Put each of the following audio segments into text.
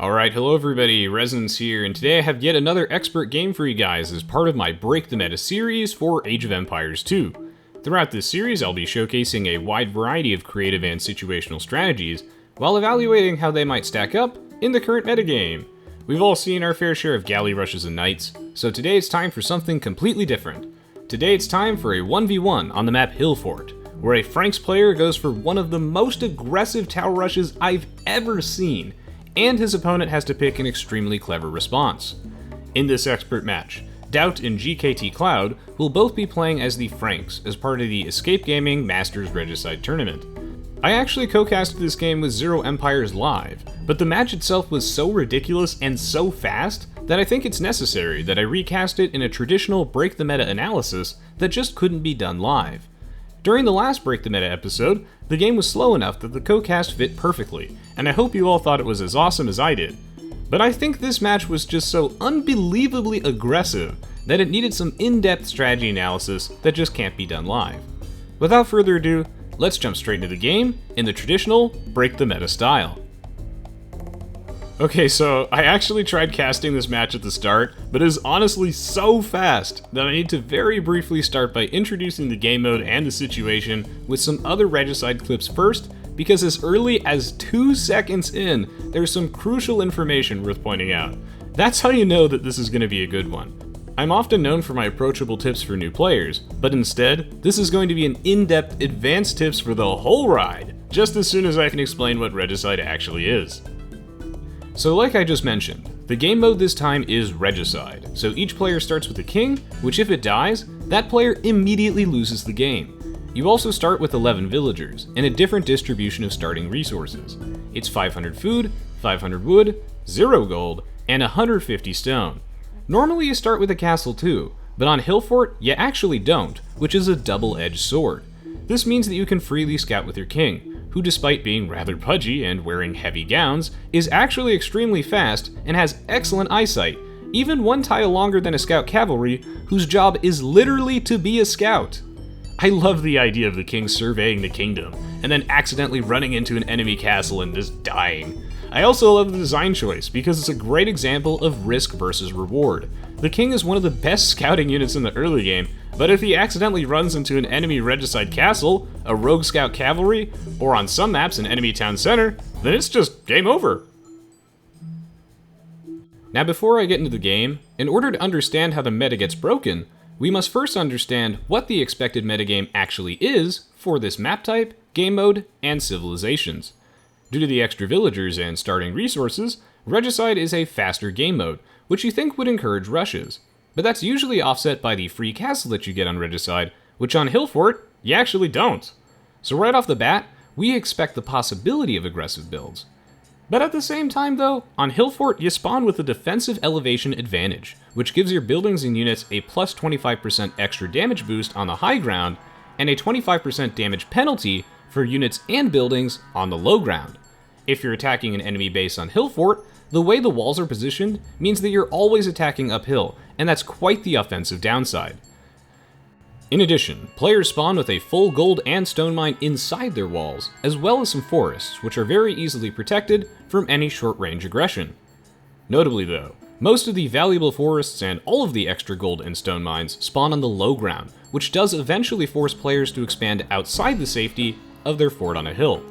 Alright, hello everybody, Resonance here, and today I have yet another expert game for you guys as part of my Break the Meta series for Age of Empires 2. Throughout this series, I'll be showcasing a wide variety of creative and situational strategies, while evaluating how they might stack up in the current metagame. We've all seen our fair share of galley rushes and knights, so today it's time for something completely different. Today it's time for a 1v1 on the map Hillfort, where a Franks player goes for one of the most aggressive tower rushes I've ever seen, and his opponent has to pick an extremely clever response. In this expert match, DauT and gktCloud will both be playing as the Franks as part of the Escape Gaming Masters Regicide Tournament. I actually co-casted this game with Zero Empires live, but the match itself was so ridiculous and so fast that I think it's necessary that I recast it in a traditional Break the Meta analysis that just couldn't be done live. During the last Break the Meta episode, the game was slow enough that the co-cast fit perfectly, and I hope you all thought it was as awesome as I did. But I think this match was just so unbelievably aggressive that it needed some in-depth strategy analysis that just can't be done live. Without further ado, let's jump straight into the game in the traditional Break the Meta style. Okay, so I actually tried casting this match at the start, but it is honestly so fast that I need to very briefly start by introducing the game mode and the situation with some other Regicide clips first, because as early as 2 seconds in, there's some crucial information worth pointing out. That's how you know that this is going to be a good one. I'm often known for my approachable tips for new players, but instead, this is going to be an in-depth advanced tips for the whole ride, just as soon as I can explain what Regicide actually is. So like I just mentioned, the game mode this time is Regicide, so each player starts with a king, which if it dies, that player immediately loses the game. You also start with 11 villagers, and a different distribution of starting resources. It's 500 food, 500 wood, 0 gold, and 150 stone. Normally you start with a castle too, but on Hillfort you actually don't, which is a double-edged sword. This means that you can freely scout with your king, who despite being rather pudgy and wearing heavy gowns, is actually extremely fast and has excellent eyesight, even one tile longer than a scout cavalry, whose job is literally to be a scout. I love the idea of the king surveying the kingdom, and then accidentally running into an enemy castle and just dying. I also love the design choice, because it's a great example of risk versus reward. The king is one of the best scouting units in the early game, but if he accidentally runs into an enemy regicide castle, a rogue scout cavalry, or on some maps an enemy town center, then it's just game over. Now before I get into the game, in order to understand how the meta gets broken, we must first understand what the expected metagame actually is for this map type, game mode, and civilizations. Due to the extra villagers and starting resources, Regicide is a faster game mode, which you think would encourage rushes. But that's usually offset by the free castle that you get on Regicide, which on Hillfort, you actually don't. So right off the bat, we expect the possibility of aggressive builds. But at the same time though, on Hillfort you spawn with a defensive elevation advantage, which gives your buildings and units a plus 25% extra damage boost on the high ground, and a 25% damage penalty for units and buildings on the low ground. If you're attacking an enemy base on Hillfort, the way the walls are positioned means that you're always attacking uphill, and that's quite the offensive downside. In addition, players spawn with a full gold and stone mine inside their walls, as well as some forests, which are very easily protected from any short-range aggression. Notably though, most of the valuable forests and all of the extra gold and stone mines spawn on the low ground, which does eventually force players to expand outside the safety of their fort on a hill.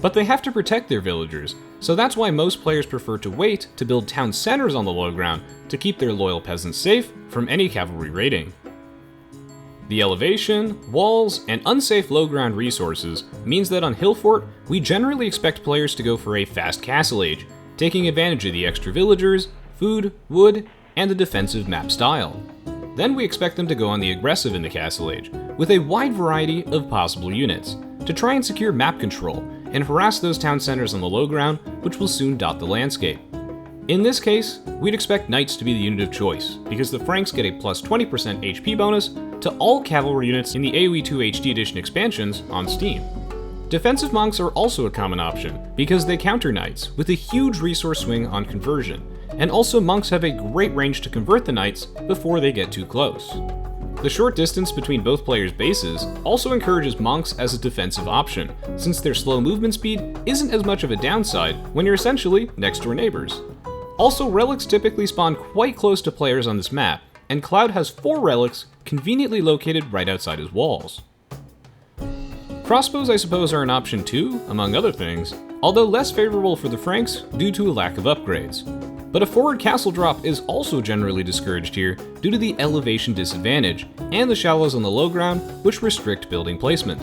But they have to protect their villagers, so that's why most players prefer to wait to build town centers on the low ground to keep their loyal peasants safe from any cavalry raiding. The elevation, walls, and unsafe low ground resources means that on Hillfort, we generally expect players to go for a fast castle age, taking advantage of the extra villagers, food, wood, and the defensive map style. Then we expect them to go on the aggressive in the castle age, with a wide variety of possible units, to try and secure map control and harass those town centers on the low ground, which will soon dot the landscape. In this case, we'd expect knights to be the unit of choice, because the Franks get a plus 20% HP bonus to all cavalry units in the Aoe2 HD Edition expansions on Steam. Defensive monks are also a common option, because they counter knights with a huge resource swing on conversion, and also monks have a great range to convert the knights before they get too close. The short distance between both players' bases also encourages monks as a defensive option, since their slow movement speed isn't as much of a downside when you're essentially next door neighbors. Also, relics typically spawn quite close to players on this map, and Cloud has 4 relics conveniently located right outside his walls. Crossbows, I suppose, are an option too, among other things, although less favorable for the Franks due to a lack of upgrades. But a forward castle drop is also generally discouraged here due to the elevation disadvantage and the shallows on the low ground, which restrict building placement.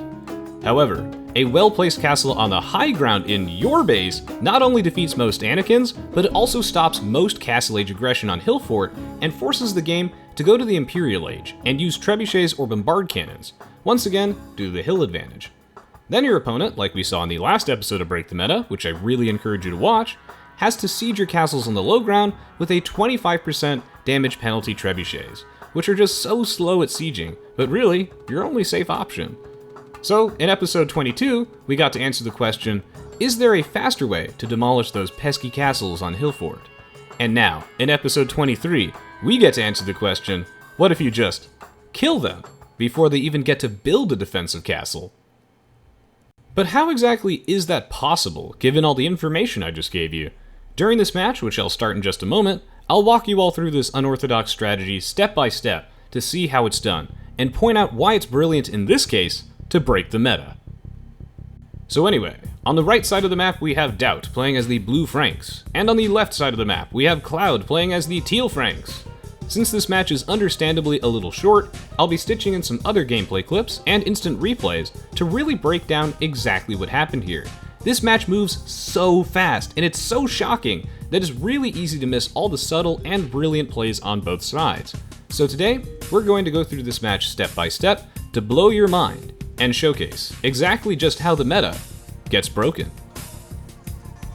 However, a well-placed castle on the high ground in your base not only defeats most Anakins, but it also stops most Castle Age aggression on Hill Fort and forces the game to go to the Imperial Age and use trebuchets or bombard cannons, once again due to the hill advantage. Then your opponent, like we saw in the last episode of Break the Meta, which I really encourage you to watch, has to siege your castles on the low ground with a 25% damage penalty trebuchets, which are just so slow at sieging, but really, your only safe option. So, in episode 22, we got to answer the question, is there a faster way to demolish those pesky castles on Hillfort? And now, in episode 23, we get to answer the question, what if you just kill them before they even get to build a defensive castle? But how exactly is that possible, given all the information I just gave you? During this match, which I'll start in just a moment, I'll walk you all through this unorthodox strategy step by step to see how it's done, and point out why it's brilliant in this case to break the meta. So anyway, on the right side of the map we have DauT playing as the Blue Franks, and on the left side of the map we have Cloud playing as the Teal Franks. Since this match is understandably a little short, I'll be stitching in some other gameplay clips and instant replays to really break down exactly what happened here. This match moves so fast, and it's so shocking that it's really easy to miss all the subtle and brilliant plays on both sides. So today, we're going to go through this match step by step to blow your mind and showcase exactly just how the meta gets broken.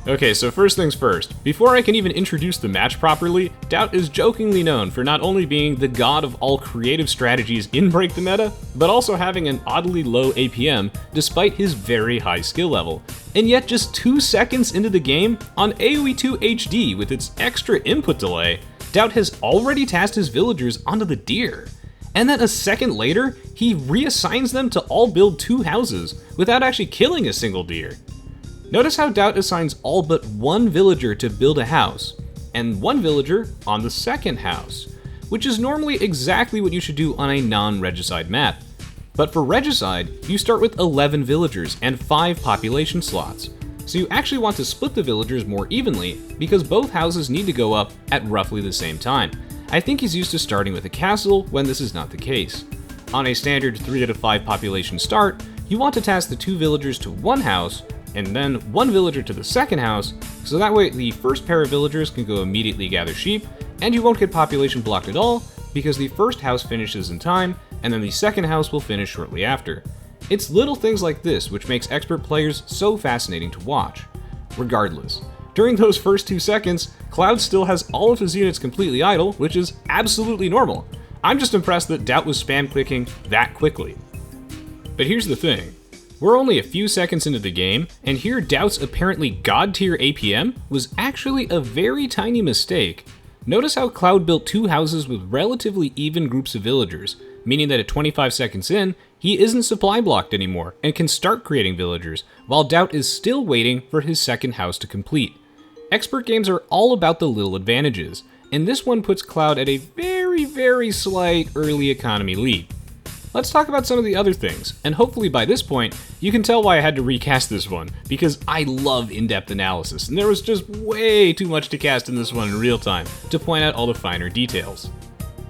Okay, so first things first, before I can even introduce the match properly, DauT is jokingly known for not only being the god of all creative strategies in Break the Meta, but also having an oddly low APM despite his very high skill level. And yet just 2 seconds into the game, on Aoe2 HD with its extra input delay, DauT has already tasked his villagers onto the deer. And then a second later, he reassigns them to all build 2 houses without actually killing a single deer. Notice how DauT assigns all but 1 villager to build a house, and 1 villager on the second house, which is normally exactly what you should do on a non-regicide map. But for regicide, you start with 11 villagers and 5 population slots, so you actually want to split the villagers more evenly because both houses need to go up at roughly the same time. I think he's used to starting with a castle when this is not the case. On a standard 3 out of 5 population start, you want to task the 2 villagers to 1 house, and then 1 villager to the second house, so that way the first pair of villagers can go immediately gather sheep, and you won't get population blocked at all, because the first house finishes in time, and then the second house will finish shortly after. It's little things like this which makes expert players so fascinating to watch. Regardless, during those first 2 seconds, Cloud still has all of his units completely idle, which is absolutely normal. I'm just impressed that DauT was spam clicking that quickly. But here's the thing. We're only a few seconds into the game, and here DauT's apparently god tier APM was actually a very tiny mistake. Notice how Cloud built 2 houses with relatively even groups of villagers, meaning that at 25 seconds in, he isn't supply blocked anymore and can start creating villagers, while DauT is still waiting for his second house to complete. Expert games are all about the little advantages, and this one puts Cloud at a very slight early economy lead. Let's talk about some of the other things, and hopefully by this point, you can tell why I had to recast this one, because I love in-depth analysis, and there was just way too much to cast in this one in real time to point out all the finer details.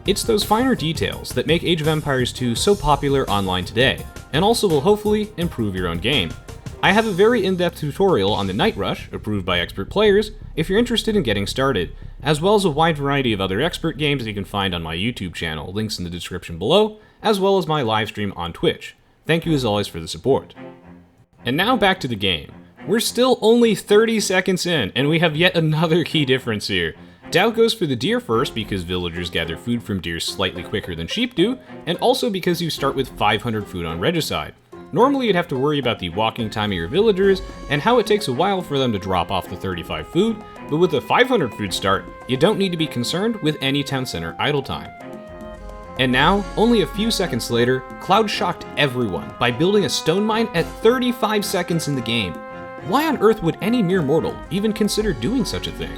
It's those finer details that make Age of Empires 2 so popular online today, and also will hopefully improve your own game. I have a very in-depth tutorial on the Night Rush, approved by expert players, if you're interested in getting started, as well as a wide variety of other expert games that you can find on my YouTube channel, links in the description below, as well as my live stream on Twitch. Thank you as always for the support. And now back to the game. We're still only 30 seconds in, and we have yet another key difference here. DauT goes for the deer first because villagers gather food from deer slightly quicker than sheep do, and also because you start with 500 food on regicide. Normally you'd have to worry about the walking time of your villagers and how it takes a while for them to drop off the 35 food, but with a 500 food start, you don't need to be concerned with any town center idle time. And now, only a few seconds later, Cloud shocked everyone by building a stone mine at 35 seconds in the game. Why on earth would any mere mortal even consider doing such a thing?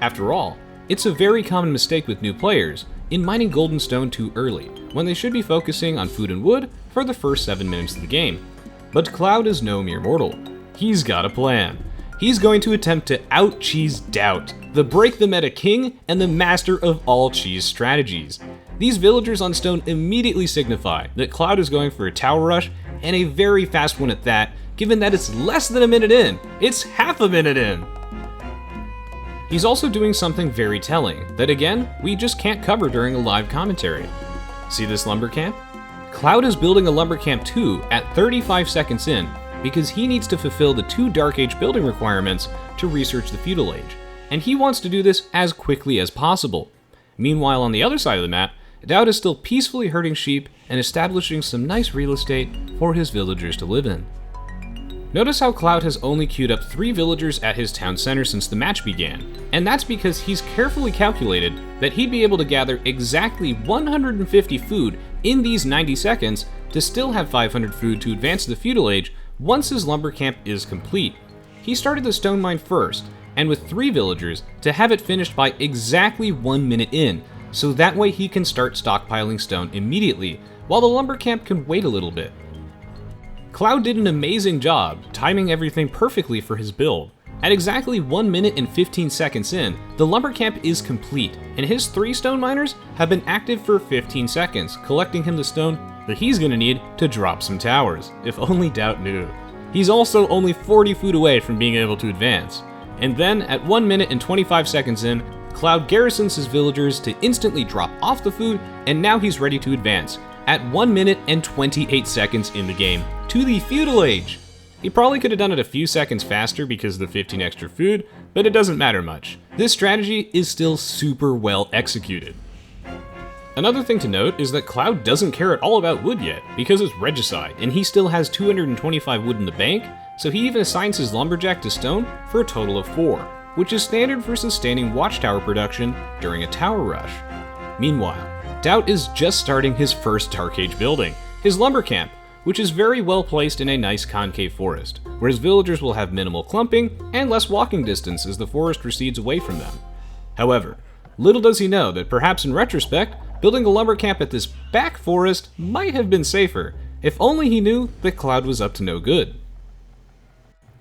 After all, it's a very common mistake with new players in mining golden stone too early, when they should be focusing on food and wood for the first 7 minutes of the game. But Cloud is no mere mortal. He's got a plan. He's going to attempt to out-cheese DauT, the break the meta king and the master of all cheese strategies. These villagers on stone immediately signify that Cloud is going for a tower rush, and a very fast one at that, given that it's less than a minute in. It's half a minute in. He's also doing something very telling that, again, we just can't cover during a live commentary. See this lumber camp? Cloud is building a lumber camp too at 35 seconds in because he needs to fulfill the 2 Dark Age building requirements to research the Feudal Age, and he wants to do this as quickly as possible. Meanwhile, on the other side of the map, DauT is still peacefully herding sheep and establishing some nice real estate for his villagers to live in. Notice how Cloud has only queued up 3 villagers at his town center since the match began, and that's because he's carefully calculated that he'd be able to gather exactly 150 food in these 90 seconds to still have 500 food to advance the Feudal Age once his lumber camp is complete. He started the stone mine first, and with 3 villagers, to have it finished by exactly 1 minute in, so that way he can start stockpiling stone immediately, while the lumber camp can wait a little bit. Cloud did an amazing job, timing everything perfectly for his build. At exactly 1 minute and 15 seconds in, the lumber camp is complete, and his 3 stone miners have been active for 15 seconds, collecting him the stone that he's gonna need to drop some towers, if only DauT knew. He's also only 40 food away from being able to advance. And then, at 1 minute and 25 seconds in, Cloud garrisons his villagers to instantly drop off the food, and now he's ready to advance, at 1 minute and 28 seconds in the game, to the Feudal Age. He probably could have done it a few seconds faster because of the 15 extra food, but it doesn't matter much. This strategy is still super well executed. Another thing to note is that Cloud doesn't care at all about wood yet, because it's regicide, and he still has 225 wood in the bank, so he even assigns his lumberjack to stone for a total of 4, which is standard for sustaining watchtower production during a tower rush. Meanwhile, DauT is just starting his first Dark Age building, his lumber camp, which is very well placed in a nice concave forest, where his villagers will have minimal clumping and less walking distance as the forest recedes away from them. However, little does he know that perhaps in retrospect, building a lumber camp at this back forest might have been safer, if only he knew that Cloud was up to no good.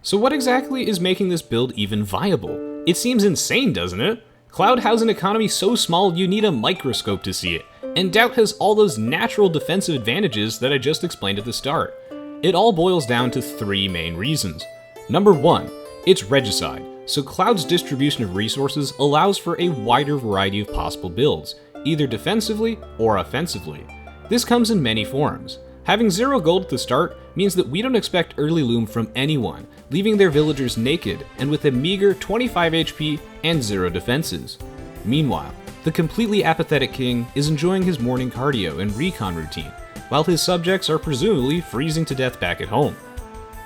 So what exactly is making this build even viable? It seems insane, doesn't it? Cloud has an economy so small you need a microscope to see it, and DauT has all those natural defensive advantages that I just explained at the start. It all boils down to 3 main reasons. Number 1, it's regicide, so Cloud's distribution of resources allows for a wider variety of possible builds, either defensively or offensively. This comes in many forms. Having 0 gold at the start means that we don't expect early loom from anyone, leaving their villagers naked and with a meager 25 HP and 0 defenses. Meanwhile, the completely apathetic king is enjoying his morning cardio and recon routine, while his subjects are presumably freezing to death back at home.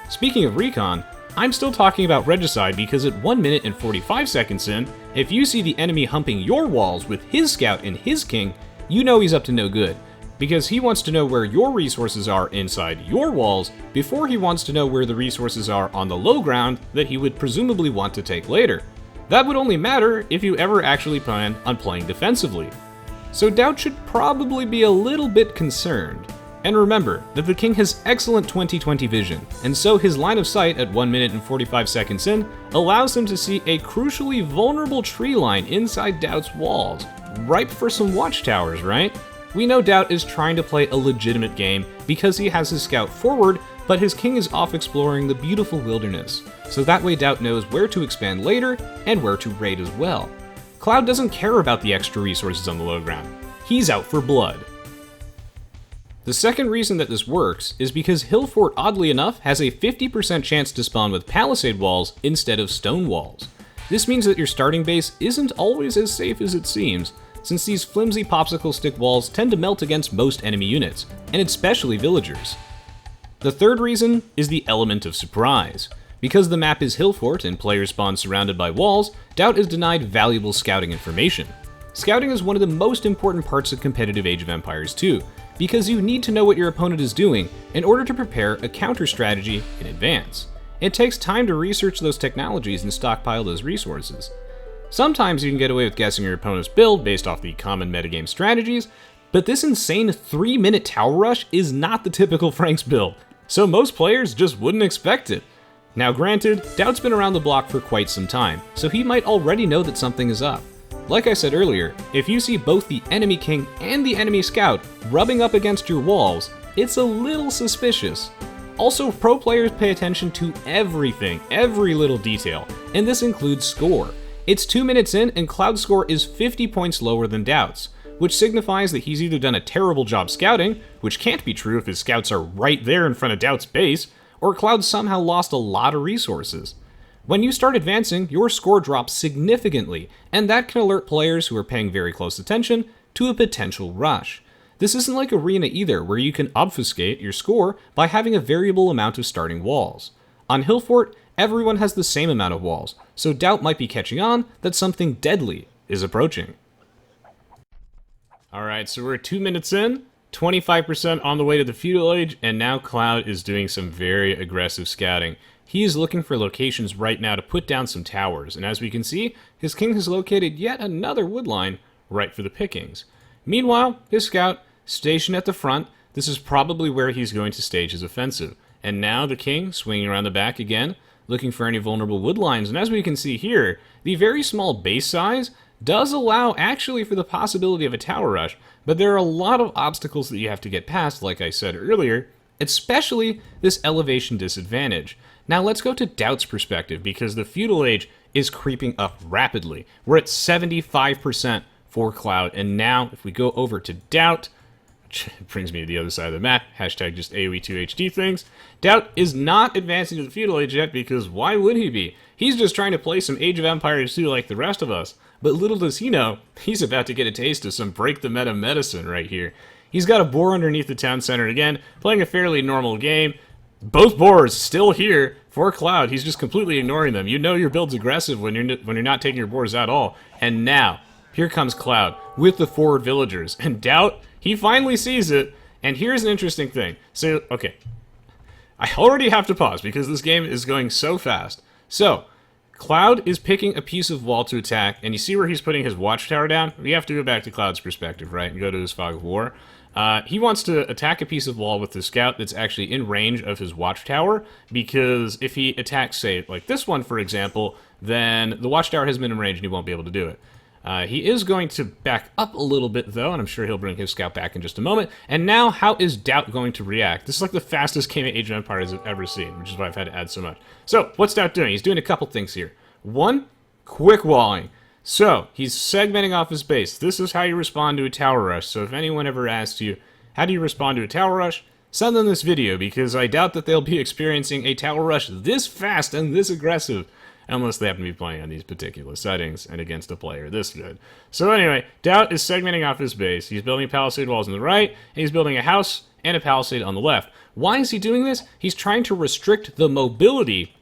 Speaking of recon, I'm still talking about regicide because at 1 minute and 45 seconds in, if you see the enemy humping your walls with his scout and his king, you know he's up to no good, because he wants to know where your resources are inside your walls before he wants to know where the resources are on the low ground that he would presumably want to take later. That would only matter if you ever actually plan on playing defensively. So DauT should probably be a little bit concerned. And remember that the king has excellent 20/20 vision, and so his line of sight at 1 minute and 45 seconds in allows him to see a crucially vulnerable tree line inside DauT's walls, ripe for some watchtowers, right? We know DauT is trying to play a legitimate game because he has his scout forward, but his king is off exploring the beautiful wilderness, so that way DauT knows where to expand later and where to raid as well. Cloud doesn't care about the extra resources on the low ground. He's out for blood. The second reason that this works is because Hill Fort, oddly enough, has a 50% chance to spawn with palisade walls instead of stone walls. This means that your starting base isn't always as safe as it seems, since these flimsy popsicle stick walls tend to melt against most enemy units, and especially villagers. The third reason is the element of surprise. Because the map is Hill Fort and players spawn surrounded by walls, DauT is denied valuable scouting information. Scouting is one of the most important parts of competitive Age of Empires 2, because you need to know what your opponent is doing in order to prepare a counter strategy in advance. It takes time to research those technologies and stockpile those resources. Sometimes you can get away with guessing your opponent's build based off the common metagame strategies, but this insane 3-minute tower rush is not the typical Frank's build, so most players just wouldn't expect it. Now granted, DauT's been around the block for quite some time, so he might already know that something is up. Like I said earlier, if you see both the enemy king and the enemy scout rubbing up against your walls, it's a little suspicious. Also, pro players pay attention to everything, every little detail, and this includes score. It's 2 minutes in and Cloud's score is 50 points lower than DauT's, which signifies that he's either done a terrible job scouting, which can't be true if his scouts are right there in front of DauT's base, or Cloud somehow lost a lot of resources. When you start advancing, your score drops significantly, and that can alert players who are paying very close attention to a potential rush. This isn't like Arena either, where you can obfuscate your score by having a variable amount of starting walls. On Hillfort, everyone has the same amount of walls, so DauT might be catching on that something deadly is approaching. Alright, so we're 2 minutes in, 25% on the way to the Feudal Age, and now Cloud is doing some very aggressive scouting. He is looking for locations right now to put down some towers, and as we can see, his king has located yet another wood line right for the pickings. Meanwhile, his scout, stationed at the front, this is probably where he's going to stage his offensive. And now the king, swinging around the back again, looking for any vulnerable wood lines, and as we can see here, the very small base size does allow actually for the possibility of a tower rush, but there are a lot of obstacles that you have to get past, like I said earlier, especially this elevation disadvantage. Now let's go to DauT's perspective, because the Feudal Age is creeping up rapidly. We're at 75% for Cloud, and now if we go over to DauT, which brings me to the other side of the map, hashtag just AoE2 HD things, DauT is not advancing to the Feudal Age yet, because why would he be? He's just trying to play some Age of Empires 2 like the rest of us, but little does he know, he's about to get a taste of some break the meta medicine right here. He's got a boar underneath the town center again, playing a fairly normal game. Both boars still here for Cloud. He's just completely ignoring them. You know your build's aggressive when you're not taking your boars at all. And now, here comes Cloud with the forward villagers. And DauT, he finally sees it. And here's an interesting thing. So, okay. I already have to pause because this game is going so fast. So, Cloud is picking a piece of wall to attack, and you see where he's putting his watchtower down? We have to go back to Cloud's perspective, right, and go to his Fog of War. He wants to attack a piece of wall with the scout that's actually in range of his watchtower, because if he attacks, say, like this one, for example, then the watchtower has been in range and he won't be able to do it. He is going to back up a little bit, though, and I'm sure he'll bring his scout back in just a moment. And now, how is DauT going to react? This is like the fastest game of Age of Empires I've ever seen, which is why I've had to add so much. So, what's DauT doing? He's doing a couple things here. One, quick walling. So, he's segmenting off his base. This is how you respond to a tower rush. So if anyone ever asks you, how do you respond to a tower rush? Send them this video, because I doubt that they'll be experiencing a tower rush this fast and this aggressive, unless they happen to be playing on these particular settings and against a player this good. So anyway, DauT is segmenting off his base. He's building palisade walls on the right, and he's building a house and a palisade on the left. Why is he doing this? He's trying to restrict the mobility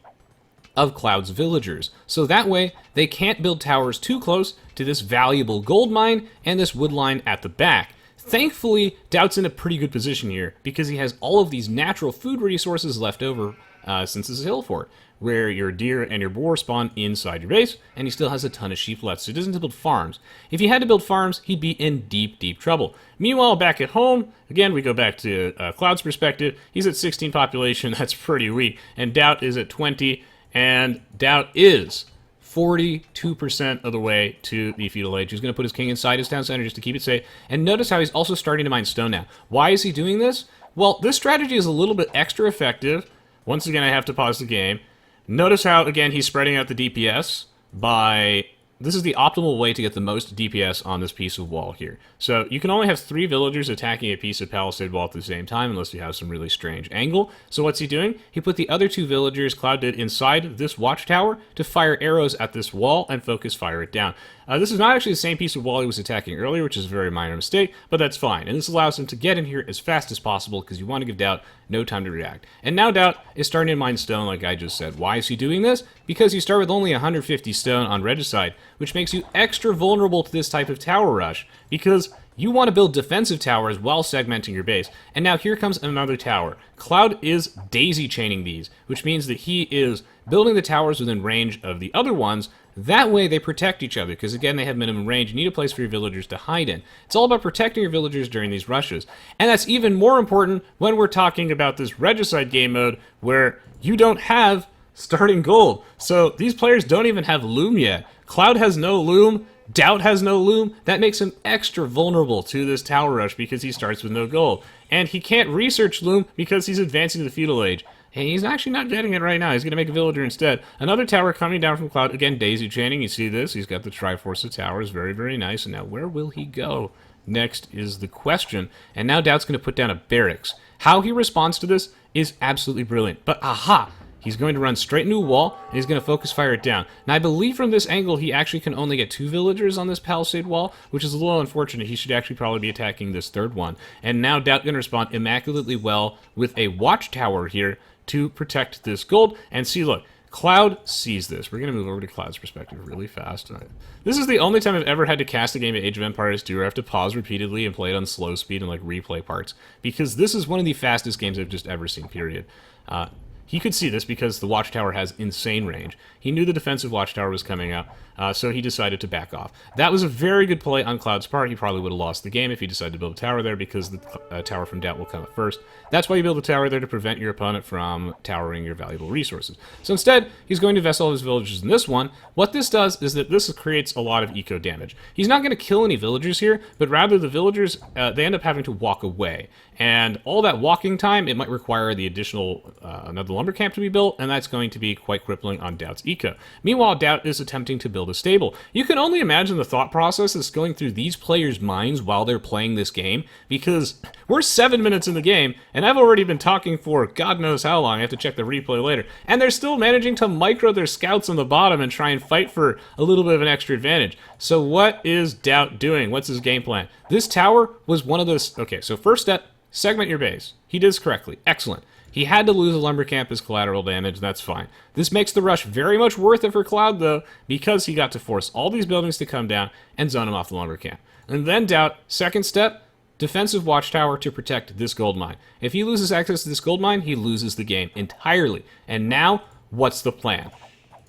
of Cloud's villagers, so that way they can't build towers too close to this valuable gold mine and this wood line at the back. Thankfully, DauT's in a pretty good position here, because he has all of these natural food resources left over since this is hill fort, where your deer and your boar spawn inside your base, and he still has a ton of sheep left, so he doesn't have to build farms. If he had to build farms, he'd be in deep, deep trouble. Meanwhile, back at home, again, we go back to Cloud's perspective. He's at 16 population, that's pretty weak, and DauT is at 20, and DauT is 42% of the way to the Feudal Age. He's going to put his king inside his town center just to keep it safe. And notice how he's also starting to mine stone now. Why is he doing this? Well, this strategy is a little bit extra effective. Once again, I have to pause the game. Notice how, again, he's spreading out the DPS by... This is the optimal way to get the most DPS on this piece of wall here. So you can only have 3 villagers attacking a piece of palisade wall at the same time, unless you have some really strange angle. So what's he doing? He put the other 2 villagers, Cloud did, inside this watchtower to fire arrows at this wall and focus fire it down. This is not actually the same piece of wall he was attacking earlier, which is a very minor mistake, but that's fine. And this allows him to get in here as fast as possible because you want to give DauT no time to react. And now DauT is starting to mine stone like I just said. Why is he doing this? Because you start with only 150 stone on Regicide, which makes you extra vulnerable to this type of tower rush because you want to build defensive towers while segmenting your base. And now here comes another tower. Cloud is daisy chaining these, which means that he is building the towers within range of the other ones. That way they protect each other, because again, they have minimum range. You need a place for your villagers to hide in. It's all about protecting your villagers during these rushes. And that's even more important when we're talking about this Regicide game mode, where you don't have starting gold. So these players don't even have loom yet. Cloud has no loom. DauT has no loom. That makes him extra vulnerable to this tower rush because he starts with no gold. And he can't research loom because he's advancing to the Feudal Age. And he's actually not getting it right now. He's going to make a villager instead. Another tower coming down from Cloud. Again, daisy chaining. You see this? He's got the Triforce of Towers. Very, very nice. And now where will he go? Next is the question. And now DauT's going to put down a barracks. How he responds to this is absolutely brilliant. But aha! He's going to run straight into a wall, and he's going to focus fire it down. Now, I believe from this angle, he actually can only get 2 villagers on this palisade wall, which is a little unfortunate. He should actually probably be attacking this third one. And now DauT going to respond immaculately well with a watchtower here to protect this gold. And see, look, Cloud sees this. We're going to move over to Cloud's perspective really fast. This is the only time I've ever had to cast a game of Age of Empires 2 where I have to pause repeatedly and play it on slow speed and like replay parts, because this is one of the fastest games I've just ever seen, period. He could see this because the watchtower has insane range. He knew the defensive watchtower was coming up, so he decided to back off. That was a very good play on Cloud's part. He probably would have lost the game if he decided to build a tower there, because the tower from DauT will come up first. That's why you build a tower there, to prevent your opponent from towering your valuable resources. So instead, he's going to invest all of his villagers in this one. What this does is that this creates a lot of eco damage. He's not going to kill any villagers here, but rather the villagers, they end up having to walk away. And all that walking time, it might require the additional, another lumber camp to be built, and that's going to be quite crippling on DauT's eco. Meanwhile, DauT is attempting to build a stable. You can only imagine the thought process that's going through these players' minds while they're playing this game, because we're 7 minutes in the game, and I've already been talking for God knows how long. I have to check the replay later. And they're still managing to micro their scouts on the bottom and try and fight for a little bit of an extra advantage. So what is DauT doing? What's his game plan? This tower was one of those... Okay, so first step, segment your base. He did this correctly. Excellent. He had to lose a lumber camp as collateral damage. That's fine. This makes the rush very much worth it for Cloud, though, because he got to force all these buildings to come down and zone him off the lumber camp. And then DauT, second step, defensive watchtower to protect this gold mine. If he loses access to this gold mine, he loses the game entirely. And now, what's the plan?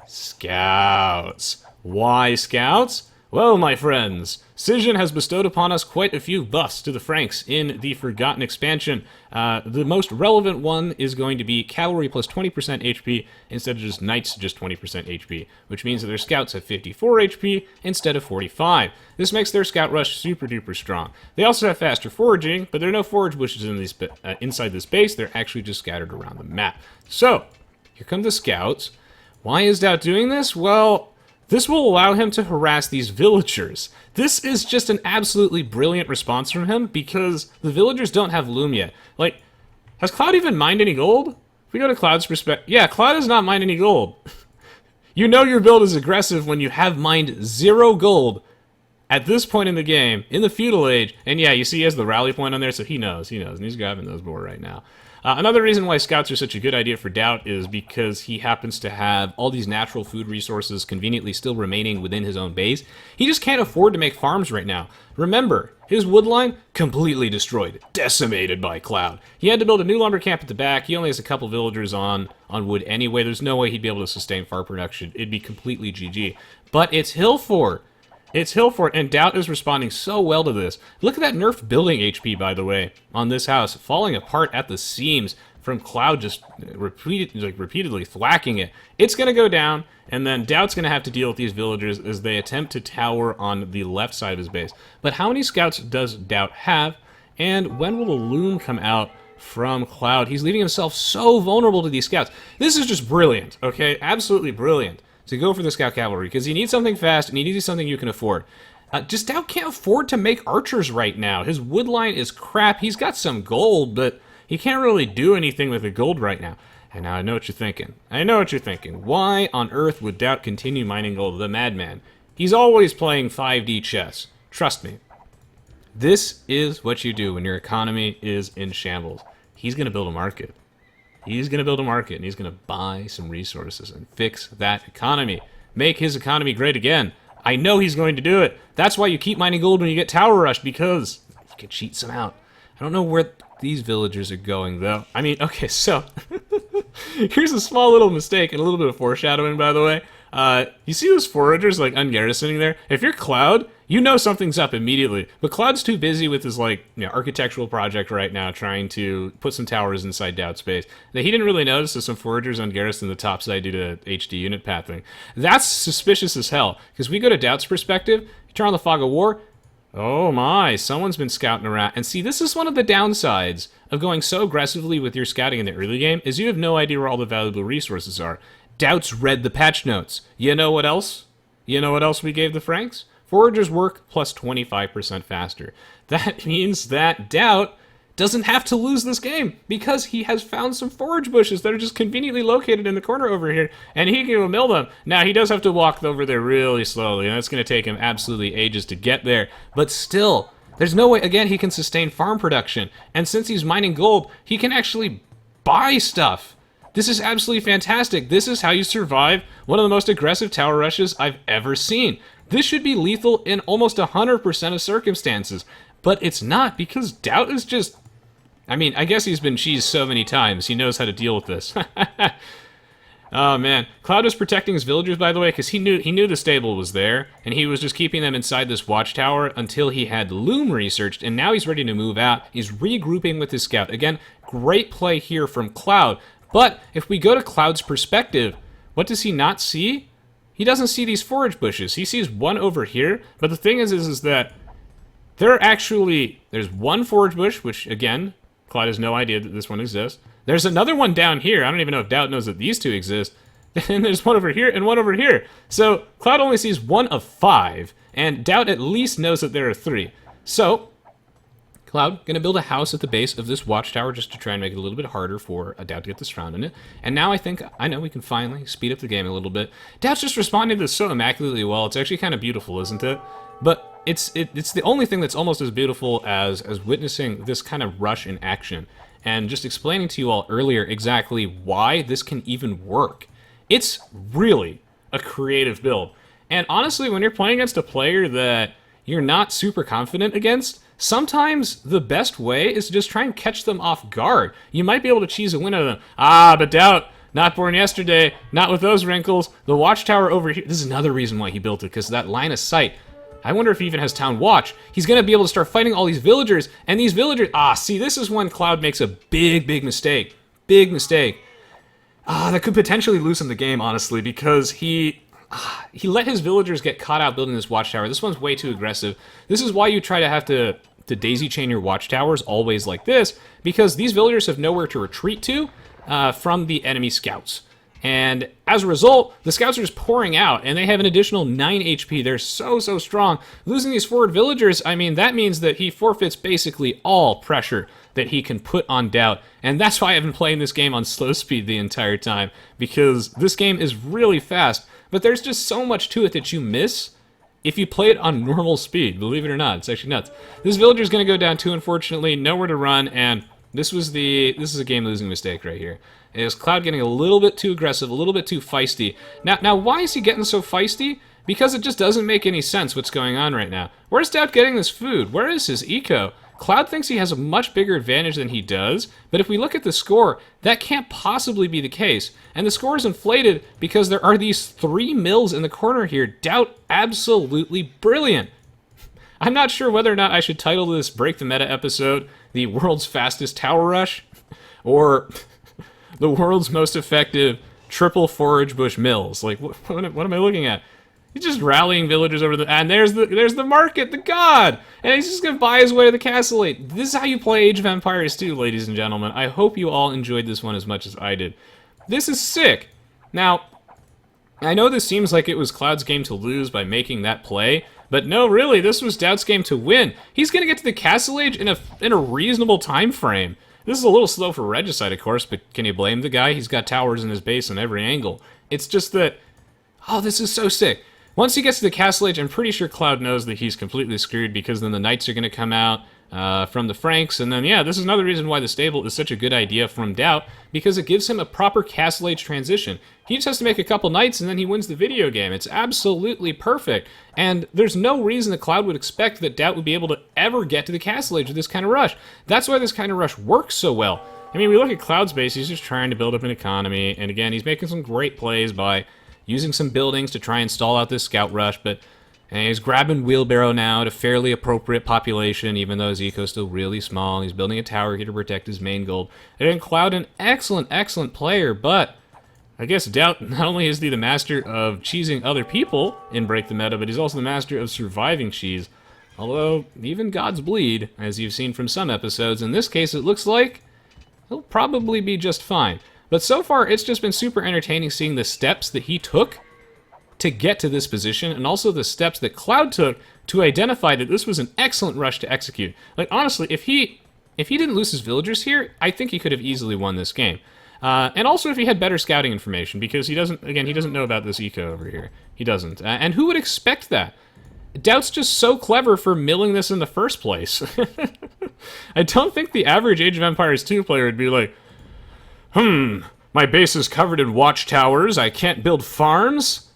Scouts. Why scouts? Well, my friends, Cision has bestowed upon us quite a few buffs to the Franks in the Forgotten expansion. The most relevant one is going to be cavalry plus 20% HP instead of just knights just 20% HP, which means that their scouts have 54 HP instead of 45. This makes their scout rush super duper strong. They also have faster foraging, but there are no forage bushes in these, inside this base. They're actually just scattered around the map. So, here come the scouts. Why is DauT doing this? Well, this will allow him to harass these villagers. This is just an absolutely brilliant response from him, because the villagers don't have loom yet. Like, has Cloud even mined any gold? If we go to Cloud's perspective... Yeah, Cloud has not mined any gold. You know your build is aggressive when you have mined 0 gold at this point in the game, in the Feudal Age. And yeah, you see he has the rally point on there, so he knows, and he's grabbing those more right now. Another reason why scouts are such a good idea for DauT is because he happens to have all these natural food resources conveniently still remaining within his own base. He just can't afford to make farms right now. Remember, his wood line, completely destroyed, decimated by Cloud. He had to build a new lumber camp at the back. He only has a couple villagers on wood anyway. There's no way he'd be able to sustain farm production. It'd be completely GG. But it's Hillfort. It's Hillfort, and DauT is responding so well to this. Look at that nerfed building HP, by the way, on this house, falling apart at the seams from Cloud just repeatedly thwacking it. It's going to go down, and then DauT's going to have to deal with these villagers as they attempt to tower on the left side of his base. But how many scouts does DauT have, and when will the loom come out from Cloud? He's leaving himself so vulnerable to these scouts. This is just brilliant, okay? Absolutely brilliant to go for the scout cavalry, because he needs something fast and he needs something you can afford. Just DauT can't afford to make archers right now. His wood line is crap. He's got some gold, but he can't really do anything with the gold right now. And now I know what you're thinking. I know what you're thinking. Why on earth would DauT continue mining gold? The madman. He's always playing 5D chess. Trust me. This is what you do when your economy is in shambles. He's going to build a market. He's going to build a market, and he's going to buy some resources and fix that economy. Make his economy great again. I know he's going to do it. That's why you keep mining gold when you get tower rushed, because you can cheat some out. I don't know where these villagers are going, though. I mean, okay, so here's a small little mistake and a little bit of foreshadowing, by the way. You see those foragers, like, ungarrisoning there? If you're Cloud, you know something's up immediately. But Cloud's too busy with his, like, architectural project right now, trying to put some towers inside DauT space. Now, he didn't really notice that some foragers ungarrisoned the top side due to HD unit pathing. That's suspicious as hell, because we go to DauT's perspective, you turn on the Fog of War, oh my, someone's been scouting around. And see, this is one of the downsides of going so aggressively with your scouting in the early game, is you have no idea where all the valuable resources are. DauT's read the patch notes. You know what else? You know what else we gave the Franks? Foragers work plus 25% faster. That means that DauT doesn't have to lose this game because he has found some forage bushes that are just conveniently located in the corner over here, and he can go mill them. Now, he does have to walk over there really slowly, and it's going to take him absolutely ages to get there, but still, there's no way, again, he can sustain farm production, and since he's mining gold, he can actually buy stuff. This is absolutely fantastic. This is how you survive one of the most aggressive tower rushes I've ever seen. This should be lethal in almost 100% of circumstances, but it's not because DauT is just... I mean, I guess he's been cheesed so many times, he knows how to deal with this. Oh man, Cloud was protecting his villagers, by the way, because he knew the stable was there, and he was just keeping them inside this watchtower until he had Loom researched, and now he's ready to move out. He's regrouping with his scout. Again, great play here from Cloud. But if we go to Cloud's perspective, what does he not see? He doesn't see these forage bushes. He sees one over here, but the thing is that there's one forage bush, which again, Cloud has no idea that this one exists. There's another one down here. I don't even know if DauT knows that these two exist. And there's one over here and one over here. So Cloud only sees one of 5, and DauT at least knows that there are 3. So Cloud gonna build a house at the base of this watchtower just to try and make it a little bit harder for a DauT to get this round in it. And now I know we can finally speed up the game a little bit. DauT's just responding to this so immaculately well. It's actually kind of beautiful, isn't it? But it's the only thing that's almost as beautiful as witnessing this kind of rush in action and just explaining to you all earlier exactly why this can even work. It's really a creative build. And honestly, when you're playing against a player that you're not super confident against, sometimes the best way is to just try and catch them off guard. You might be able to cheese a win out of them. Ah, but DauT, not born yesterday, not with those wrinkles. The watchtower over here, this is another reason why he built it, because that line of sight. I wonder if he even has town watch. He's going to be able to start fighting all these villagers, and these villagers, see, this is when Cloud makes a big mistake. Big mistake. That could potentially lose him the game, honestly, because he let his villagers get caught out building this watchtower. This one's way too aggressive. This is why you try to have to daisy chain your watchtowers always like this, because these villagers have nowhere to retreat to from the enemy scouts. And as a result, the scouts are just pouring out, and they have an additional 9 HP. They're so strong. Losing these forward villagers, I mean, that means that he forfeits basically all pressure that he can put on DauT. And that's why I've been playing this game on slow speed the entire time, because this game is really fast, but there's just so much to it that you miss if you play it on normal speed. Believe it or not, it's actually nuts. This villager's going to go down too, unfortunately. Nowhere to run, and this is a game-losing mistake right here. Is Cloud getting a little bit too aggressive, a little bit too feisty. Now, why is he getting so feisty? Because it just doesn't make any sense what's going on right now. Where's DauT getting this food? Where is his eco? Cloud thinks he has a much bigger advantage than he does, but if we look at the score, that can't possibly be the case. And the score is inflated because there are these 3 mills in the corner here. DauT, absolutely brilliant. I'm not sure whether or not I should title this Break the Meta episode the World's Fastest Tower Rush, or the World's Most Effective Triple Forage Bush Mills. Like, what am I looking at? He's just rallying villagers over and there's the market, the god! And he's just gonna buy his way to the castle. This is how you play Age of Empires 2, ladies and gentlemen. I hope you all enjoyed this one as much as I did. This is sick. Now, I know this seems like it was Cloud's game to lose by making that play, but no, really, this was DauT's game to win. He's gonna get to the castle age in a reasonable time frame. This is a little slow for Regicide, of course, but can you blame the guy? He's got towers in his base on every angle. It's just that, oh, this is so sick. once he gets to the castle age, I'm pretty sure Cloud knows that he's completely screwed, because then the knights are going to come out from the Franks, and then, yeah, this is another reason why the stable is such a good idea from DauT, because it gives him a proper castle age transition. He just has to make a couple knights, and then he wins the video game. It's absolutely perfect, and there's no reason that Cloud would expect that DauT would be able to ever get to the castle age with this kind of rush. That's why this kind of rush works so well. I mean, we look at Cloud's base, he's just trying to build up an economy, and again, he's making some great plays by using some buildings to try and stall out this scout rush, but he's grabbing wheelbarrow now at a fairly appropriate population, even though his eco's still really small. He's building a tower here to protect his main gold. And Cloud, an excellent, excellent player, but I guess DauT, not only is he the master of cheesing other people in Break the Meta, but he's also the master of surviving cheese. Although, even gods bleed, as you've seen from some episodes. In this case, it looks like he'll probably be just fine. But so far, it's just been super entertaining seeing the steps that he took to get to this position, and also the steps that Cloud took to identify that this was an excellent rush to execute. Like, honestly, if he didn't lose his villagers here, I think he could have easily won this game. And also if he had better scouting information, because he doesn't know about this eco over here. He doesn't. And who would expect that? DauT's just so clever for milling this in the first place. I don't think the average Age of Empires 2 player would be like, my base is covered in watchtowers, I can't build farms?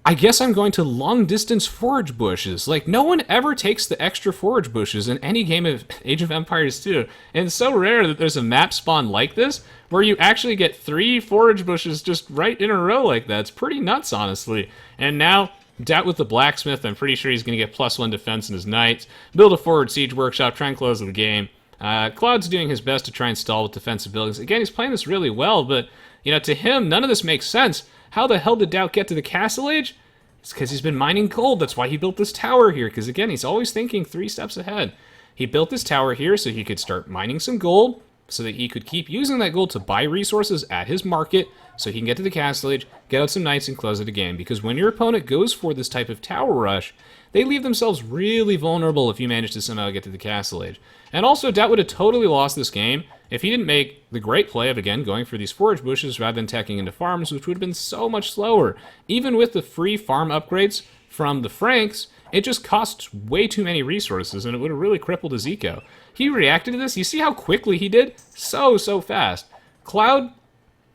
I guess I'm going to long-distance forage bushes. Like, no one ever takes the extra forage bushes in any game of Age of Empires 2. And it's so rare that there's a map spawn like this, where you actually get 3 forage bushes just right in a row like that. It's pretty nuts, honestly. And now, DauT with the blacksmith, I'm pretty sure he's going to get +1 defense in his knights. Build a forward siege workshop, try and close the game. Cloud's doing his best to try and stall with defensive buildings. Again, he's playing this really well, but, you know, to him, none of this makes sense. How the hell did DauT get to the castle age? It's because he's been mining gold. That's why he built this tower here, because, again, he's always thinking 3 steps ahead. He built this tower here so he could start mining some gold, so that he could keep using that gold to buy resources at his market, so he can get to the castle age, get out some knights, and close it again. Because when your opponent goes for this type of tower rush, they leave themselves really vulnerable if you manage to somehow get to the castle age. And also, DauT would have totally lost this game if he didn't make the great play of, again, going for these forage bushes rather than tacking into farms, which would have been so much slower. Even with the free farm upgrades from the Franks, it just costs way too many resources, and it would have really crippled his eco. He reacted to this. You see how quickly he did? So fast. Cloud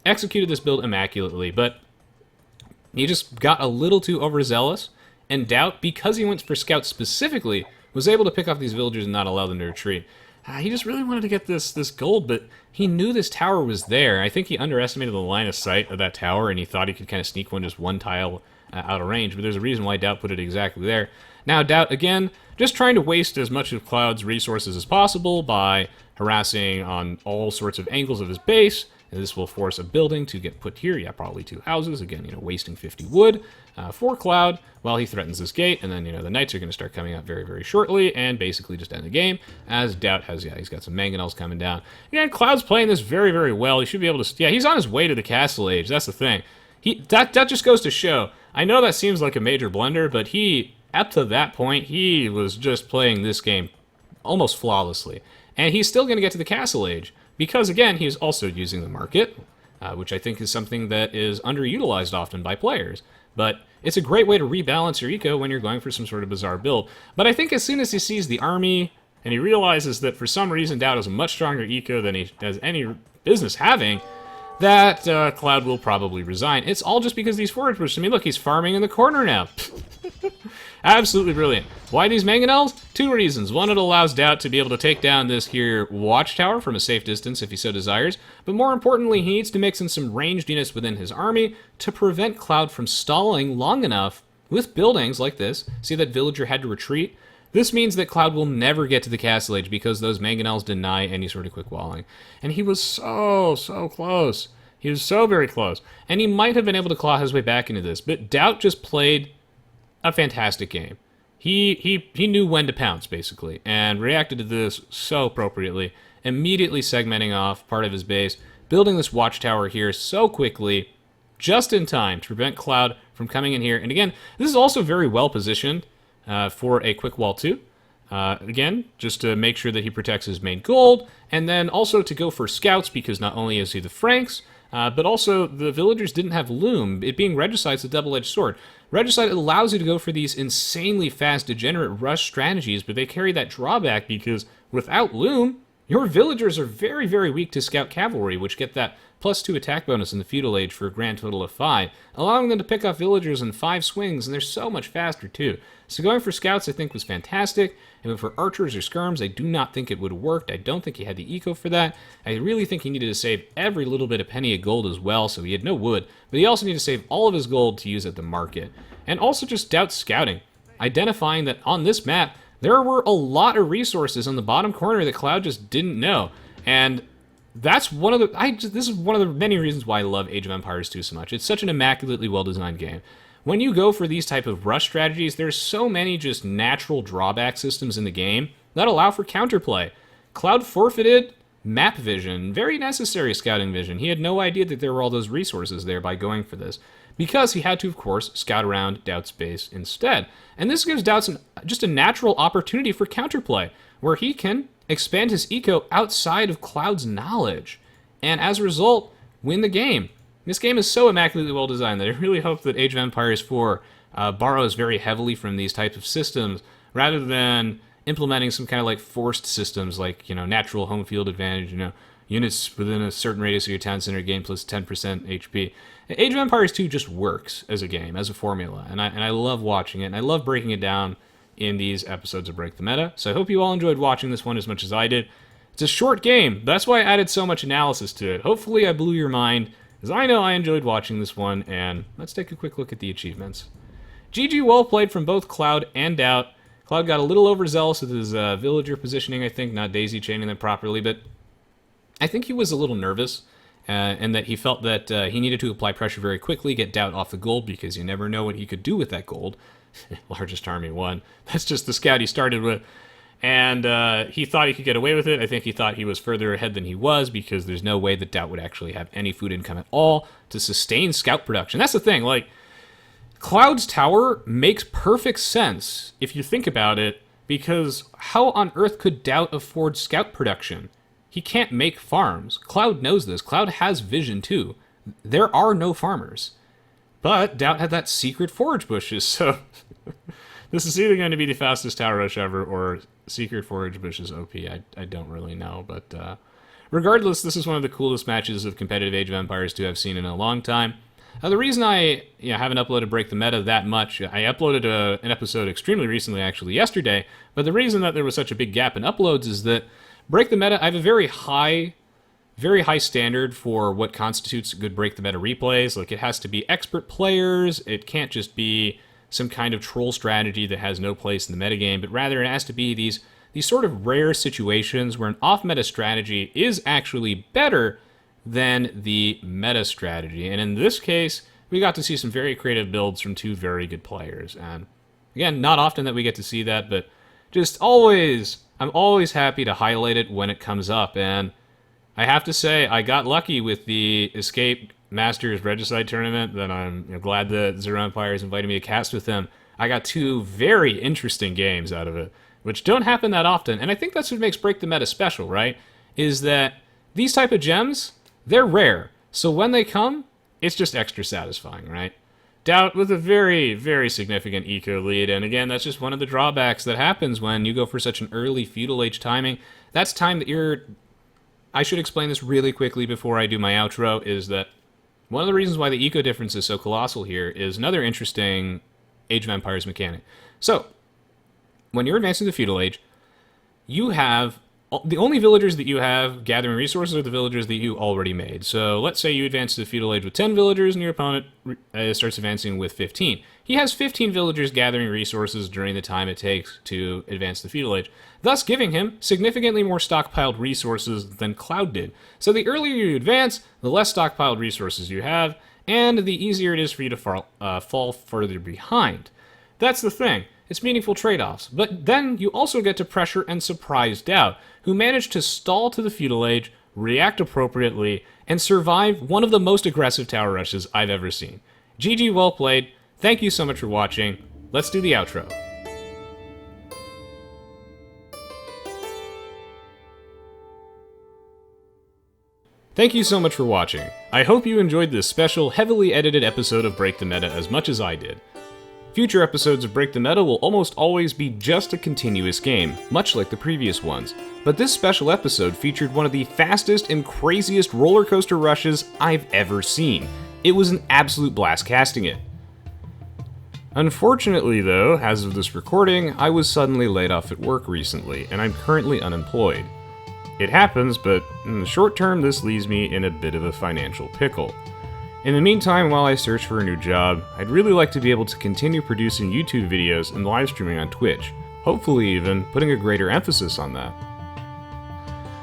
executed this build immaculately, but he just got a little too overzealous, and DauT, because he went for scouts specifically, was able to pick off these villagers and not allow them to retreat. He just really wanted to get this gold, but he knew this tower was there. I think he underestimated the line of sight of that tower, and he thought he could kind of sneak just one tile out of range, but there's a reason why DauT put it exactly there. Now, DauT, again, just trying to waste as much of Cloud's resources as possible by harassing on all sorts of angles of his base. And this will force a building to get put here. Yeah, probably 2 houses. Again, wasting 50 wood for Cloud while he threatens this gate. And then, the knights are going to start coming out very, very shortly and basically just end the game, as DauT has, he's got some mangonels coming down. Again, Cloud's playing this very, very well. He should be able to, he's on his way to the castle age. That's the thing. That just goes to show. I know that seems like a major blunder, but up to that point, he was just playing this game almost flawlessly. And he's still going to get to the castle age. Because, again, he's also using the market, which I think is something that is underutilized often by players. But it's a great way to rebalance your eco when you're going for some sort of bizarre build. But I think as soon as he sees the army, and he realizes that for some reason DauT has a much stronger eco than he has any business having, that Cloud will probably resign. It's all just because these forage bushes. I mean, look, he's farming in the corner now. Absolutely brilliant. Why these mangonels? 2 reasons. One, it allows DauT to be able to take down this here watchtower from a safe distance if he so desires. But more importantly, he needs to mix in some ranged units within his army to prevent Cloud from stalling long enough with buildings like this. See that villager had to retreat? This means that Cloud will never get to the castle age because those mangonels deny any sort of quick walling. And he was so close. He was so very close. And he might have been able to claw his way back into this, but DauT just played a fantastic game. He knew when to pounce, basically, and reacted to this so appropriately, immediately segmenting off part of his base, building this watchtower here so quickly, just in time to prevent Cloud from coming in here. And again, this is also very well positioned for a quick wall too. Again, just to make sure that he protects his main gold, and then also to go for scouts, because not only is he the Franks, but also the villagers didn't have loom. It being regicide's a double-edged sword. Regicide allows you to go for these insanely fast, degenerate rush strategies, but they carry that drawback because without Loom, your villagers are very, very weak to scout cavalry, which get that +2 attack bonus in the Feudal Age for a grand total of 5, allowing them to pick off villagers in 5 swings, and they're so much faster too. So going for scouts I think was fantastic, and for archers or skirms I do not think it would have worked. I don't think he had the eco for that. I really think he needed to save every little bit of penny of gold as well, so he had no wood, but he also needed to save all of his gold to use at the market. And also just DauT scouting, identifying that on this map, there were a lot of resources on the bottom corner that Cloud just didn't know. And that's one of the, this is one of the many reasons why I love Age of Empires 2 so much. It's such an immaculately well-designed game. When you go for these type of rush strategies, there's so many just natural drawback systems in the game that allow for counterplay. Cloud forfeited map vision, very necessary scouting vision. He had no idea that there were all those resources there by going for this, because he had to, of course, scout around DauT's base instead. And this gives DauT just a natural opportunity for counterplay, where he can expand his eco outside of Cloud's knowledge, and as a result, win the game. This game is so immaculately well designed that I really hope that Age of Empires 4 borrows very heavily from these types of systems, rather than implementing some kind of like forced systems like, natural home field advantage, units within a certain radius of your town center gain plus 10% HP. Age of Empires 2 just works as a game, as a formula, and I love watching it, and I love breaking it down in these episodes of Break the Meta. So I hope you all enjoyed watching this one as much as I did. It's a short game, that's why I added so much analysis to it. Hopefully I blew your mind, because I know I enjoyed watching this one, and let's take a quick look at the achievements. GG well played from both Cloud and DauT. Cloud got a little overzealous with his villager positioning, I think, not daisy chaining them properly, but I think he was a little nervous, and that he felt that he needed to apply pressure very quickly, get DauT off the gold, because you never know what he could do with that gold. Largest army won. That's just the scout he started with. And he thought he could get away with it. I think he thought he was further ahead than he was, because there's no way that DauT would actually have any food income at all to sustain scout production. That's the thing, like, Cloud's tower makes perfect sense if you think about it, because how on earth could DauT afford scout production? He can't make farms. Cloud knows this. Cloud has vision too. There are no farmers. But DauT had that secret forage bushes, so this is either going to be the fastest tower rush ever or secret forage bushes OP. I don't really know, but regardless, this is one of the coolest matches of competitive Age of Empires 2 I've seen in a long time. The reason I haven't uploaded Break the Meta that much, I uploaded an episode extremely recently, actually yesterday, but the reason that there was such a big gap in uploads is that Break the Meta, I have a very high standard for what constitutes good Break the Meta replays. Like, it has to be expert players, it can't just be some kind of troll strategy that has no place in the metagame, but rather it has to be these sort of rare situations where an off-meta strategy is actually better than the meta strategy. And in this case, we got to see some very creative builds from two very good players. And again, not often that we get to see that, but just always, I'm always happy to highlight it when it comes up. And I have to say, I got lucky with the Escape Masters Regicide tournament, that I'm glad that Zero Empires invited me to cast with them. I got two very interesting games out of it, which don't happen that often. And I think that's what makes Break the Meta special, right? Is that these type of gems, they're rare. So when they come, it's just extra satisfying, right? DauT with a very, very significant eco lead, and again, that's just one of the drawbacks that happens when you go for such an early Feudal Age timing. That's time that I should explain this really quickly before I do my outro, is that one of the reasons why the eco difference is so colossal here is another interesting Age of Empires mechanic. So, when you're advancing the Feudal Age, you have the only villagers that you have gathering resources are the villagers that you already made. So let's say you advance to the Feudal Age with 10 villagers and your opponent starts advancing with 15. He has 15 villagers gathering resources during the time it takes to advance the Feudal Age, thus giving him significantly more stockpiled resources than Cloud did. So the earlier you advance, the less stockpiled resources you have, and the easier it is for you to fall further behind. That's the thing. It's meaningful trade-offs. But then you also get to pressure and surprise DauT, who managed to stall to the Feudal Age, react appropriately, and survive one of the most aggressive tower rushes I've ever seen. GG, well played. Thank you so much for watching. Let's do the outro. Thank you so much for watching. I hope you enjoyed this special, heavily edited episode of Break the Meta as much as I did. Future episodes of Break the Meta will almost always be just a continuous game, much like the previous ones. But this special episode featured one of the fastest and craziest roller coaster rushes I've ever seen. It was an absolute blast casting it. Unfortunately though, as of this recording, I was suddenly laid off at work recently, and I'm currently unemployed. It happens, but in the short term this leaves me in a bit of a financial pickle. In the meantime, while I search for a new job, I'd really like to be able to continue producing YouTube videos and live streaming on Twitch, hopefully even putting a greater emphasis on that.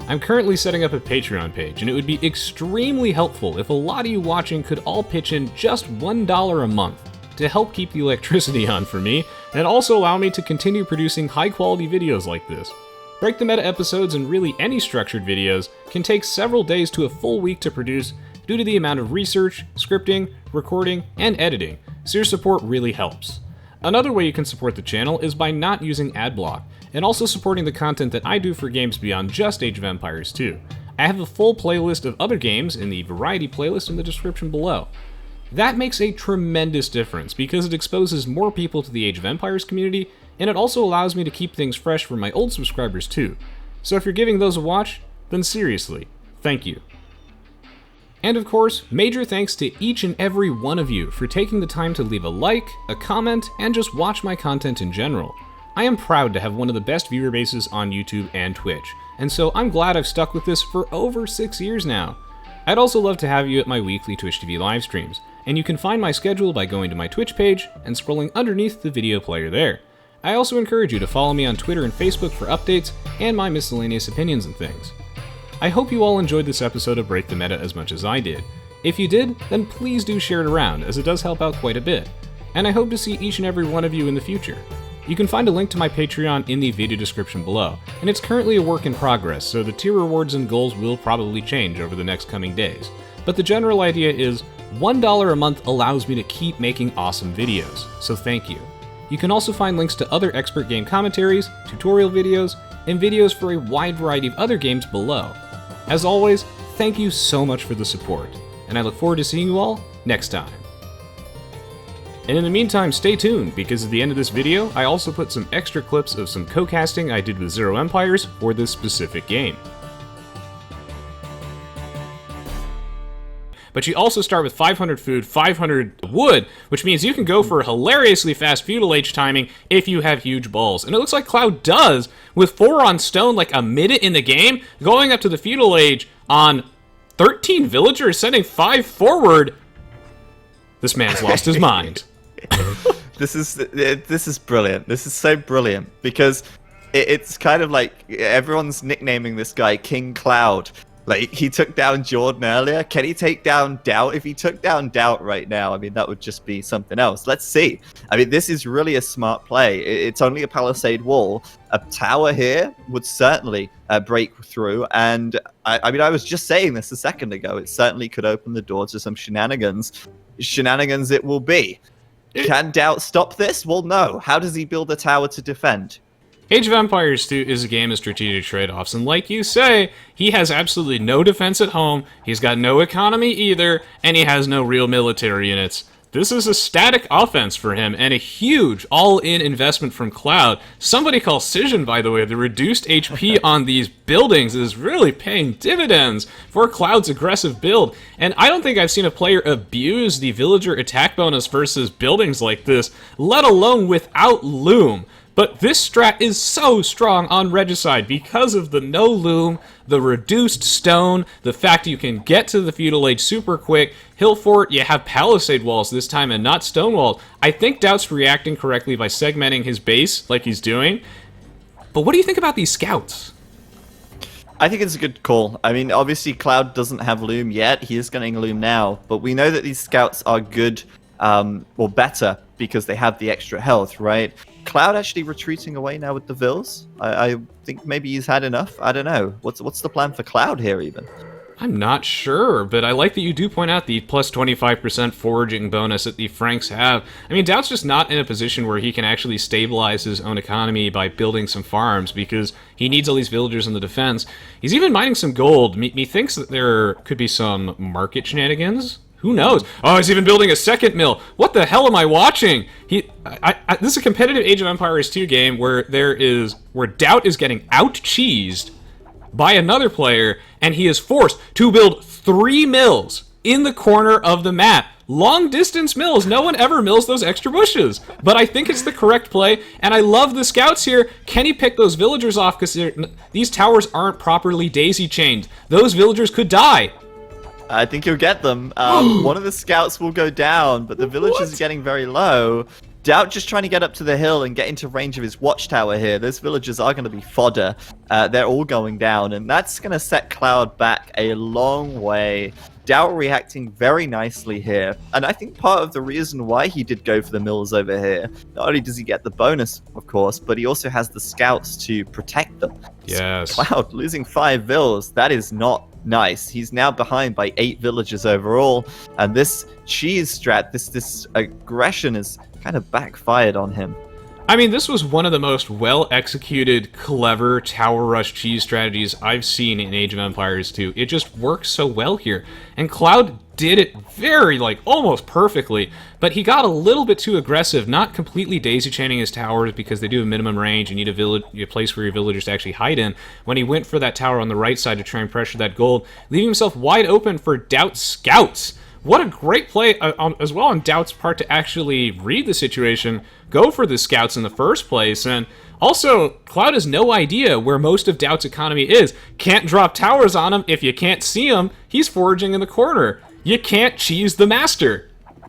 I'm currently setting up a Patreon page, and it would be extremely helpful if a lot of you watching could all pitch in just $1 a month to help keep the electricity on for me, and also allow me to continue producing high-quality videos like this. Break the Meta episodes and really any structured videos can take several days to a full week to produce due to the amount of research, scripting, recording, and editing, so your support really helps. Another way you can support the channel is by not using adblock, and also supporting the content that I do for games beyond just Age of Empires 2. I have a full playlist of other games in the variety playlist in the description below. That makes a tremendous difference because it exposes more people to the Age of Empires community, and it also allows me to keep things fresh for my old subscribers too. So if you're giving those a watch, then seriously, thank you. And of course, major thanks to each and every one of you for taking the time to leave a like, a comment, and just watch my content in general. I am proud to have one of the best viewer bases on YouTube and Twitch, and so I'm glad I've stuck with this for over 6 years now. I'd also love to have you at my weekly Twitch TV live streams, and you can find my schedule by going to my Twitch page and scrolling underneath the video player there. I also encourage you to follow me on Twitter and Facebook for updates and my miscellaneous opinions and things. I hope you all enjoyed this episode of Break the Meta as much as I did. If you did, then please do share it around, as it does help out quite a bit. And I hope to see each and every one of you in the future. You can find a link to my Patreon in the video description below, and it's currently a work in progress, so the tier rewards and goals will probably change over the next coming days. But the general idea is, $1 a month allows me to keep making awesome videos, so thank you. You can also find links to other expert game commentaries, tutorial videos, and videos for a wide variety of other games below. As always, thank you so much for the support, and I look forward to seeing you all next time. And in the meantime, stay tuned, because at the end of this video, I also put some extra clips of some co-casting I did with Zero Empires for this specific game. But you also start with 500 food, 500 wood, which means you can go for hilariously fast Feudal Age timing if you have huge balls. And it looks like Cloud does, with 4 on stone like a minute in the game, going up to the Feudal Age on 13 villagers, sending 5 forward. This man's lost his mind. This is brilliant. This is so brilliant, because it's kind of like everyone's nicknaming this guy King Cloud. Like, he took down Jordan earlier. Can he take down DauT? If he took down DauT right now, I mean, that would just be something else. Let's see. I mean, this is really a smart play. It's only a palisade wall. A tower here would certainly break through. And, I mean, I was just saying this a second ago. It certainly could open the door to some shenanigans. Shenanigans it will be. Can DauT stop this? Well, no. How does he build a tower to defend? Age of Empires 2 is a game of strategic trade-offs, and like you say, he has absolutely no defense at home, he's got no economy either, and he has no real military units. This is a static offense for him, and a huge all-in investment from Cloud. Somebody call Cision, by the way. The reduced HP on these buildings is really paying dividends for Cloud's aggressive build. And I don't think I've seen a player abuse the villager attack bonus versus buildings like this, let alone without loom. But this strat is so strong on Regicide because of the no loom, the reduced stone, the fact you can get to the Feudal Age super quick. Hill Fort, you have palisade walls this time and not stone walls. I think DauT's reacting correctly by segmenting his base like he's doing. But what do you think about these scouts? I think it's a good call. I mean, obviously Cloud doesn't have loom yet. He is getting loom now. But we know that these scouts are good, or better, because they have the extra health, right? Cloud actually retreating away now with the Vills? I think maybe he's had enough. I don't know. What's the plan for Cloud here, even? I'm not sure, but I like that you do point out the plus 25% foraging bonus that the Franks have. I mean, DauT's just not in a position where he can actually stabilize his own economy by building some farms, because he needs all these villagers in the defense. He's even mining some gold. Methinks that there could be some market shenanigans Who knows? Oh, he's even building a second mill. What the hell am I watching? This is a competitive Age of Empires 2 game where DauT is getting out-cheesed by another player, and he is forced to build 3 mills in the corner of the map. Long-distance mills. No one ever mills those extra bushes. But I think it's the correct play, and I love the scouts here. Can he pick those villagers off? Because these towers aren't properly daisy-chained. Those villagers could die. I think you'll get them. One of the scouts will go down, but the villagers are getting very low. DauT just trying to get up to the hill and get into range of his watchtower here. Those villagers are going to be fodder. They're all going down, and that's going to set Cloud back a long way. DauT reacting very nicely here, and I think part of the reason why he did go for the mills over here, not only does he get the bonus, of course, but he also has the scouts to protect them. Yes. So Cloud losing 5 vills, that is not nice. He's now behind by 8 villagers overall, and this cheese strat, this aggression is kind of backfired on him. I mean, this was one of the most well-executed, clever tower rush cheese strategies I've seen in Age of Empires 2. It just works so well here. And Cloud did it very, almost perfectly, but he got a little bit too aggressive, not completely daisy-chaining his towers because they do a minimum range and need a place for your villagers to actually hide in, when he went for that tower on the right side to try and pressure that gold, leaving himself wide open for DauT scouts. What a great play as well on DauT's part to actually read the situation, go for the scouts in the first place, and also, Cloud has no idea where most of DauT's economy is. Can't drop towers on him if you can't see him. He's foraging in the corner. You can't cheese the master.